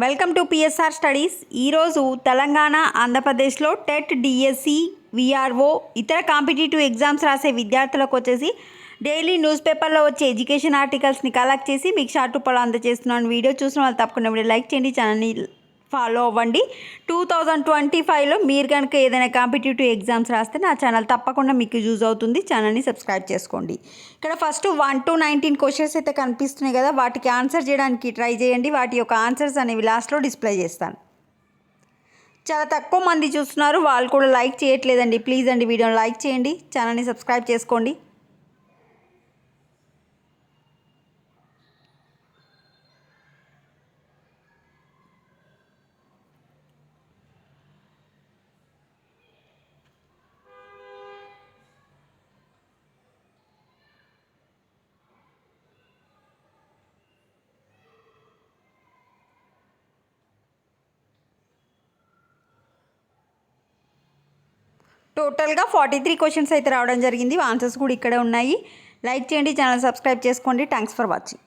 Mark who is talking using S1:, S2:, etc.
S1: Welcome to PSR studies. ఈరోజు తెలంగాణ ఆంధ్రప్రదేశ్లో TET, DSC, VRO ఇతర కాంపిటేటివ్ ఎగ్జామ్స్ రాసే విద్యార్థులకు వచ్చేసి డైలీ న్యూస్ పేపర్లో వచ్చే ఎడ్యుకేషన్ ఆర్టికల్స్ని కలెక్ట్ చేసి మీకు షార్ట్ రూపంలో అందజేస్తున్నాను. వీడియో చూసిన వాళ్ళు తప్పకుండా వీడియో లైక్ చేయండి, ఛానల్ని ఫాలో అవ్వండి. 2025లో మీరు కనుక ఏదైనా కాంపిటేటివ్ ఎగ్జామ్స్ రాస్తే నా ఛానల్ తప్పకుండా మీకు యూజ్ అవుతుంది. ఛానల్ని సబ్స్క్రైబ్ చేసుకోండి. ఇక్కడ ఫస్ట్ 1 to 19 క్వశ్చన్స్ అయితే కనిపిస్తున్నాయి కదా, వాటికి ఆన్సర్ చేయడానికి ట్రై చేయండి. వాటి యొక్క ఆన్సర్స్ అనేవి లాస్ట్లో డిస్ప్లే చేస్తాను. చాలా తక్కువ మంది చూస్తున్నారు, వాళ్ళు కూడా లైక్ చేయట్లేదండి. ప్లీజ్ అండి వీడియోని లైక్ చేయండి, ఛానల్ని సబ్స్క్రైబ్ చేసుకోండి. టోటల్గా 43 క్వశ్చన్స్ అయితే రావడం జరిగింది. ఆన్సర్స్ కూడా ఇక్కడే ఉన్నాయి. లైక్ చేయండి, ఛానల్ సబ్స్క్రైబ్ చేసుకోండి. Thanks for watching.